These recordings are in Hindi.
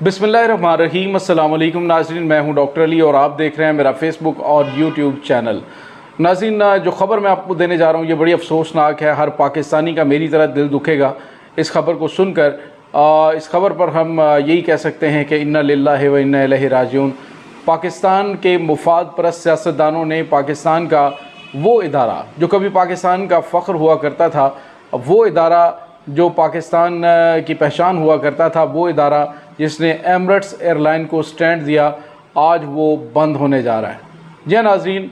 बिस्मिल्लाहिर्रहमानिर्रहीम। अस्सलाम वालेकुम नाज़रीन, मैं हूं डॉक्टर अली और आप देख रहे हैं मेरा फेसबुक और यूट्यूब चैनल। नाज़रीन, जो ख़बर मैं आपको देने जा रहा हूं ये बड़ी अफसोसनाक है। हर पाकिस्तानी का मेरी तरह दिल दुखेगा इस खबर को सुनकर। इस खबर पर हम यही कह सकते हैं कि इन्ना लिल्लाहि व इन्ना इलैहि राजिऊन। पाकिस्तान के मुफाद परस्त सियासतदानों ने पाकिस्तान का वो इदारा जो कभी पाकिस्तान का फ़ख्र हुआ करता था, वो इदारा जो पाकिस्तान की पहचान हुआ करता था, वो इदारा जिसने एमिरेट्स एयरलाइन को स्टैंड दिया, आज वो बंद होने जा रहा है। जी हाँ नाज़रीन,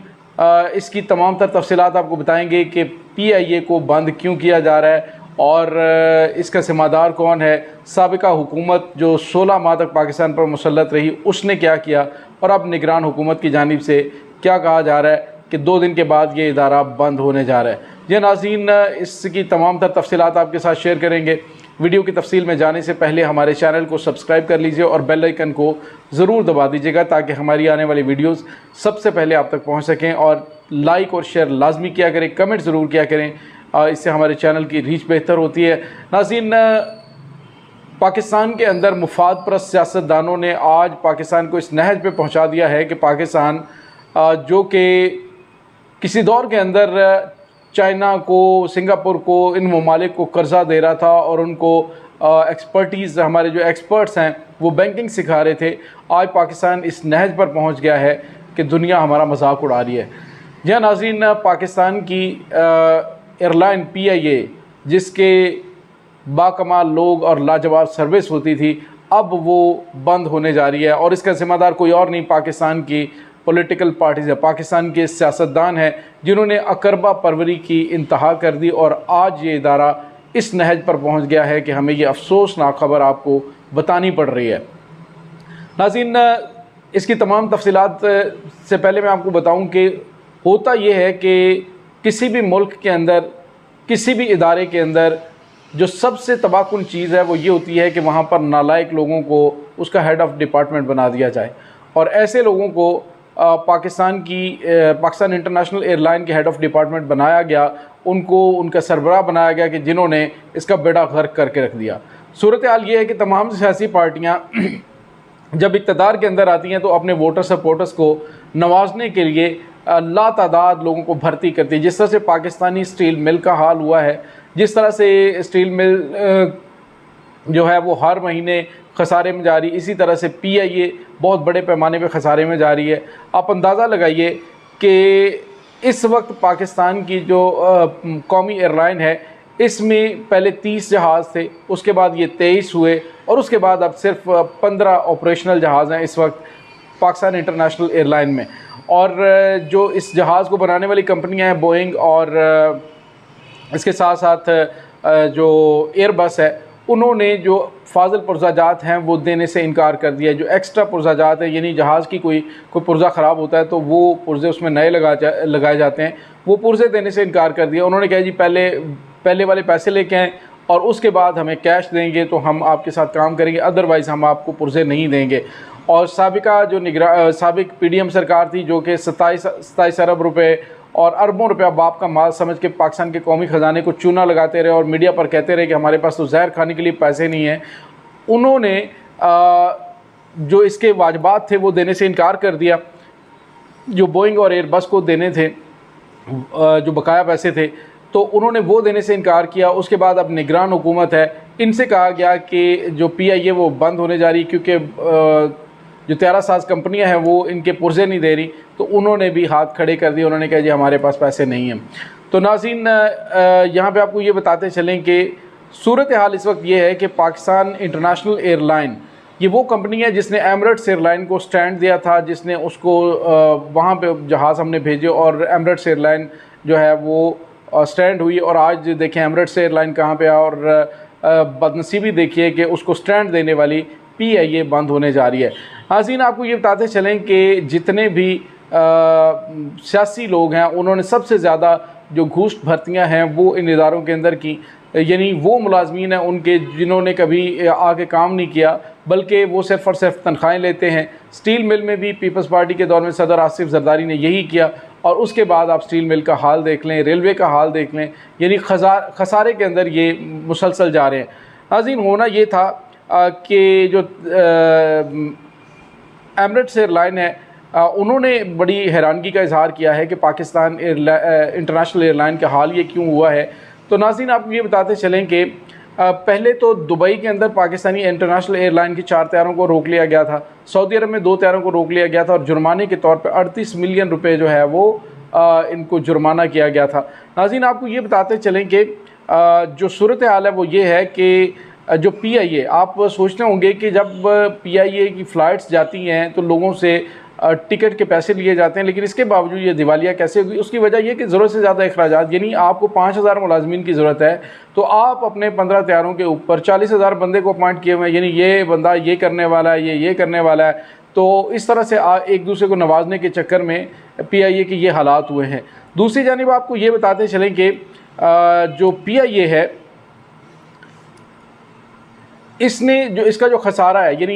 इसकी तमाम तर तफसीलात आपको बताएंगे कि PIA को बंद क्यों किया जा रहा है और इसका ज़िम्मेदार कौन है। साबिका हुकूमत जो 16 माह तक पाकिस्तान पर मुसल्लत रही, उसने क्या किया और अब निगरान हुकूमत की जानिब से क्या कहा जा रहा है कि 2 दिन के बाद ये इदारा बंद होने जा रहा है। जी नाज़रीन, इसकी तमाम तर तफसीलात आपके साथ शेयर करेंगे। वीडियो की तफसील में जाने से पहले हमारे चैनल को सब्सक्राइब कर लीजिए और बेल आइकन को ज़रूर दबा दीजिएगा ताकि हमारी आने वाली वीडियोस सबसे पहले आप तक पहुंच सकें। और लाइक और शेयर लाजमी किया करें, कमेंट ज़रूर किया करें, इससे हमारे चैनल की रीच बेहतर होती है। नाज़रीन, पाकिस्तान के अंदर मुफाद परस्त सियासतदानों ने आज पाकिस्तान को इस नहज पर पहुँचा दिया है कि पाकिस्तान जो कि किसी दौर के अंदर चाइना को, सिंगापुर को, इन ममालिक को कर्ज़ा दे रहा था और उनको एक्सपर्टीज़, हमारे जो एक्सपर्ट्स हैं वो बैंकिंग सिखा रहे थे, आज पाकिस्तान इस नहज पर पहुंच गया है कि दुनिया हमारा मजाक उड़ा रही है। यह नाज़रीन, पाकिस्तान की एयरलाइन PIA जिसके बाकमाल लोग और लाजवाब सर्विस होती थी, अब वो बंद होने जा रही है और इसका ज़िम्मेदार कोई और नहीं, पाकिस्तान की पॉलिटिकल पार्टीज़ है, पाकिस्तान के सियासतदान हैं जिन्होंने अकरबा परवरी की इंतहा कर दी और आज ये इदारा इस नहज पर पहुंच गया है कि हमें ये अफसोसनाक खबर आपको बतानी पड़ रही है। नाज़रीन, इसकी तमाम तफसीलात से पहले मैं आपको बताऊं कि होता ये है कि किसी भी मुल्क के अंदर, किसी भी इदारे के अंदर जो सबसे तबाहकुन चीज़ है वो ये होती है कि वहाँ पर नालायक लोगों को उसका हेड ऑफ़ डिपार्टमेंट बना दिया जाए और ऐसे लोगों को पाकिस्तान इंटरनेशनल एयरलाइन के हेड ऑफ़ डिपार्टमेंट बनाया गया, उनको उनका सरबराह बनाया गया कि जिन्होंने इसका बेड़ा गर्क करके रख दिया। सूरत हाल ये है कि तमाम सियासी पार्टियाँ जब इक़्तिदार के अंदर आती हैं तो अपने वोटर सपोर्टर्स को नवाजने के लिए लातादाद लोगों को भर्ती करती है। जिस तरह से पाकिस्तानी स्टील मिल का हाल हुआ है, जिस तरह से स्टील मिल जो है वो हर महीने खसारे में जा रही, इसी तरह से PIA बहुत बड़े पैमाने पे खसारे में जा रही है। आप अंदाज़ा लगाइए कि इस वक्त पाकिस्तान की जो कौमी एयरलाइन है, इसमें पहले 30 जहाज़ थे, उसके बाद ये 23 हुए और उसके बाद अब सिर्फ 15 ऑपरेशनल जहाज़ हैं इस वक्त पाकिस्तान इंटरनेशनल एयरलाइन में। और जो इस जहाज़ को बनाने वाली कंपनियाँ हैं बोइंग और इसके साथ साथ जो एयरबस है, उन्होंने जो फाजिल पुर्जाजात हैं वो देने से इनकार कर दिया। जो एक्स्ट्रा पुर्जाजात है, यानी जहाज़ की कोई पुर्जा ख़राब होता है तो वो पुर्जे उसमें नए लगाए जाते हैं, वो पुर्जे देने से इनकार कर दिया। उन्होंने कहा जी पहले वाले पैसे लेके आएँ और उसके बाद हमें कैश देंगे तो हम आपके साथ काम करेंगे, अदरवाइज़ हम आपको पुर्जे नहीं देंगे। और साबिका जो साबिक PDM सरकार थी जो कि 27 अरब रुपये और अरबों रुपया बाप का माल समझ के पाकिस्तान के कौमी ख़जाने को चूना लगाते रहे और मीडिया पर कहते रहे कि हमारे पास तो जहर खाने के लिए पैसे नहीं हैं, उन्होंने जो इसके वाजबात थे वो देने से इनकार कर दिया। जो बोइंग और एयरबस को देने थे, जो बकाया पैसे थे, तो उन्होंने वो देने से इनकार किया। उसके बाद अब निगरान हुकूमत है, इनसे कहा गया कि जो PIA वो बंद होने जा रही क्योंकि जो 13 साज कंपनियां हैं वो इनके पुर्जे नहीं दे रही, तो उन्होंने भी हाथ खड़े कर दिए। उन्होंने कहा जी हमारे पास पैसे नहीं हैं। तो नाज़रीन, यहाँ पे आपको ये बताते चलें कि सूरत हाल इस वक्त ये है कि पाकिस्तान इंटरनेशनल एयरलाइन ये वो कंपनी है जिसने एमिरेट्स एयरलाइन को स्टैंड दिया था, जिसने उसको वहाँ पे जहाज़ हमने भेजे और एमिरेट्स एयरलाइन जो है वो स्टैंड हुई। और आज देखें एमिरेट्स एयरलाइन कहाँ पे है और बदनसीबी देखिए कि उसको स्टैंड देने वाली PIA बंद होने जा रही है। नाज़रीन, आपको ये बताते चलें कि जितने भी सियासी लोग हैं उन्होंने सबसे ज़्यादा जो घूस भर्तियाँ हैं वो इन इदारों के अंदर की, यानी वो मुलाजमीन हैं उनके जिन्होंने कभी आके काम नहीं किया बल्कि वो सिर्फ़ और सिर्फ तनख्वाहें लेते हैं। स्टील मिल में भी पीपल्स पार्टी के दौर में सदर आसिफ जरदारी ने यही किया और उसके बाद आप स्टील मिल का हाल देख लें, रेलवे का हाल देख लें, यानी खसारे के अंदर ये मुसलसल जा रहे हैं। नाज़रीन, होना ये था कि जो एमिरेट्स एयरलाइन है उन्होंने बड़ी हैरानगी का इजहार किया है कि पाकिस्तान इंटरनेशनल एयरलाइन का हाल ये क्यों हुआ है। तो नाज़रीन आपको ये बताते चलें कि पहले तो दुबई के अंदर पाकिस्तानी इंटरनेशनल एयरलाइन की 4 तैयारों को रोक लिया गया था, सऊदी अरब में 2 तैयारों को रोक लिया गया था और जुर्माने के तौर पर 38 मिलियन रुपए जो है वो इनको जुर्माना किया गया था। नाज़रीन आपको ये बताते चलें कि जो सूरत हाल है वो ये है कि जो PIA, आप सोचते होंगे कि जब PIA की फ़्लाइट्स जाती हैं तो लोगों से टिकट के पैसे लिए जाते हैं, लेकिन इसके बावजूद ये दिवालिया कैसे होगी? उसकी वजह यह कि ज़रूरत से ज़्यादा अखराजात, यानी आपको 5000 मुलाजमीन की ज़रूरत है तो आप अपने 15 तैयारों के ऊपर 40,000 बंदे को अपॉइंट किए हुए हैं, यानी ये बंदा ये करने वाला है, ये करने वाला है। तो इस तरह से एक दूसरे को नवाजने के चक्कर में PIA के ये हालात हुए हैं। दूसरी जानिब आपको ये बताते चलें कि जो PIA है इसने जो इसका जो खसारा है, यानी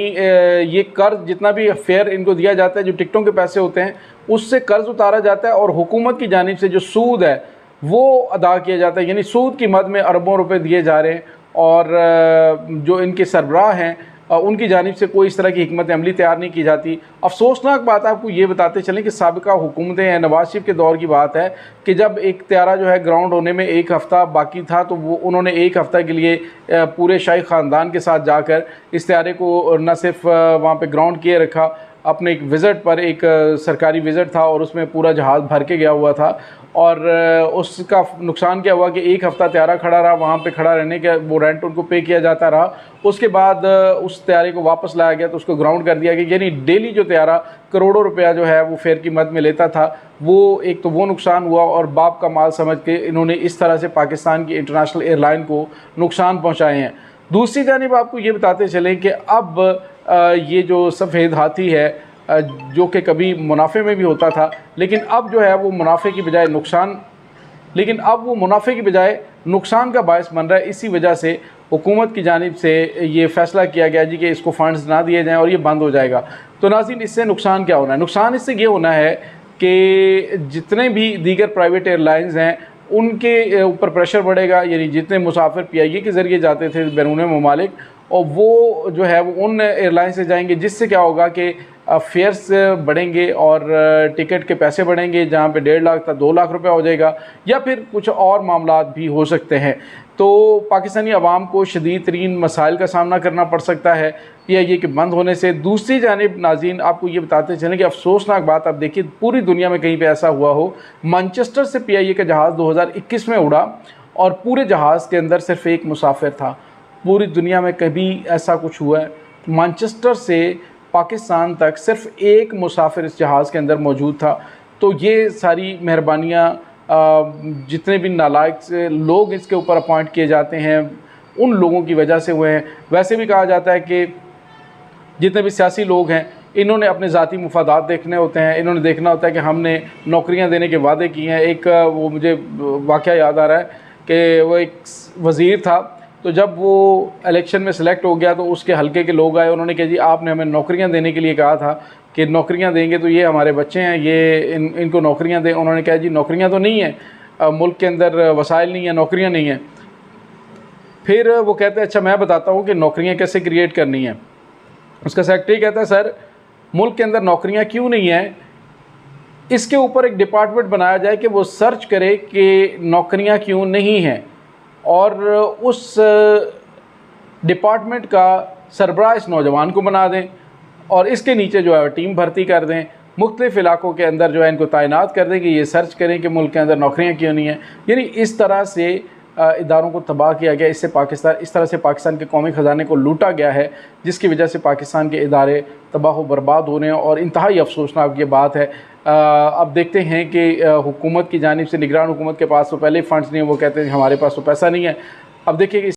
ये कर्ज जितना भी फेयर इनको दिया जाता है, जो टिकटों के पैसे होते हैं उससे कर्ज उतारा जाता है और हुकूमत की जानिब से जो सूद है वो अदा किया जाता है, यानी सूद की मद में अरबों रुपए दिए जा रहे हैं। और जो इनके सरबराह हैं उनकी जानिब से कोई इस तरह की हिकमत अमली तैयार नहीं की जाती। अफसोसनाक बात आपको ये बताते चलें कि साबिका हुकूमतें हैं, नवाज शरीफ के दौर की बात है कि जब एक त्यारा जो है ग्राउंड होने में 1 हफ़्ता बाकी था तो वो उन्होंने 1 हफ़्ता के लिए पूरे शाही ख़ानदान के साथ जाकर इस त्यारे को न सिर्फ वहाँ पे ग्राउंड किए रखा, अपने एक विज़िट पर, एक सरकारी विज़िट था और उसमें पूरा जहाज़ भर के गया हुआ था और उसका नुकसान क्या हुआ कि 1 हफ़्ता त्यारा खड़ा रहा, वहाँ पे खड़ा रहने के वो रेंट उनको पे किया जाता रहा। उसके बाद उस त्यारे को वापस लाया गया तो उसको ग्राउंड कर दिया गया, यानी डेली जो त्यारा करोड़ों रुपया जो है वो फेयर की मद में लेता था, वो एक तो वो नुकसान हुआ और बाप का माल समझ के इन्होंने इस तरह से पाकिस्तान की इंटरनेशनल एयरलाइन को नुकसान पहुँचाए हैं। दूसरी जानिब आपको ये बताते चलें कि अब ये जो सफ़ेद हाथी है जो कि कभी मुनाफे में भी होता था, लेकिन अब जो है वो मुनाफे की बजाय नुकसान का बायस बन रहा है। इसी वजह से हुकूमत की जानिब से ये फ़ैसला किया गया जी कि इसको फ़ंड्स ना दिए जाएँ और ये बंद हो जाएगा। तो नाज़रीन इससे नुकसान क्या होना है? नुकसान इससे ये होना है कि जितने भी दीगर प्राइवेट एयरलाइंस हैं उनके ऊपर प्रेशर बढ़ेगा, यानी जितने मुसाफिर PIA के ज़रिए जाते थे बैरून ममालिक और वो जो है वो उन एयरलाइन से जाएंगे, जिससे क्या होगा कि फेयर्स बढ़ेंगे और टिकट के पैसे बढ़ेंगे, जहाँ पे 1.5 लाख था 2 लाख रुपए हो जाएगा या फिर कुछ और मामलात भी हो सकते हैं। तो पाकिस्तानी अवाम को शदीद तरीन मसाइल का सामना करना पड़ सकता है PIA के बंद होने से। दूसरी जानिब नाज़रीन आपको ये बताते चलें कि अफसोसनाक बात, आप देखिए पूरी दुनिया में कहीं पे ऐसा हुआ हो, मैनचेस्टर से PIA का जहाज़ 2021 में उड़ा और पूरे जहाज़ के अंदर सिर्फ एक मुसाफिर था। पूरी दुनिया में कभी ऐसा कुछ हुआ है? मैनचेस्टर से पाकिस्तान तक सिर्फ एक मुसाफिर इस जहाज़ के अंदर मौजूद था। तो ये सारी मेहरबानियाँ जितने भी नालायक से लोग इसके ऊपर अपॉइंट किए जाते हैं उन लोगों की वजह से हुए हैं। वैसे भी कहा जाता है कि जितने भी सियासी लोग हैं इन्होंने अपने ज़ाती मुफादात देखने होते हैं, इन्होंने देखना होता है कि हमने नौकरियां देने के वादे किए हैं। एक वो मुझे वाक़या याद आ रहा है कि वो एक वज़ीर था, तो जब वो इलेक्शन में सिलेक्ट हो गया तो उसके हलके के लोग आए, उन्होंने कहा जी आपने हमें नौकरियां देने के लिए कहा था कि नौकरियां देंगे तो ये हमारे बच्चे हैं, ये इनको नौकरियां दें। उन्होंने कहा जी नौकरियां तो नहीं है, मुल्क के अंदर वसाइल नहीं है, नौकरियां नहीं हैं। फिर वो कहते हैं अच्छा मैं बताता हूँ कि नौकरियाँ कैसे क्रिएट करनी है। उसका सेक्रेटरी कहता है सर मुल्क के अंदर नौकरियाँ क्यों नहीं हैं, इसके ऊपर एक डिपार्टमेंट बनाया जाए कि वो सर्च करे कि नौकरियाँ क्यों नहीं हैं और उस डिपार्टमेंट का सरबराह इस नौजवान को बना दें और इसके नीचे जो है टीम भर्ती कर दें, मुख्तलिफ़ इलाकों के अंदर जो है इनको तैनात कर दें कि ये सर्च करें कि मुल्क के अंदर नौकरियाँ क्यों नहीं हैं। यानी इस तरह से इदारों को तबाह किया गया, इस तरह से पाकिस्तान के कौमी ख़जाने को लूटा गया है, जिसकी वजह से पाकिस्तान के इदारे तबाह व बर्बाद हो रहे हैं और इंतहाई अफसोसनाक ये बात है। अब देखते हैं कि हुकूमत की जानिब से निगरान हुकूमत के पास तो पहले फ़ंड्स नहीं है, वो कहते हैं हमारे पास तो पैसा नहीं है। अब देखिए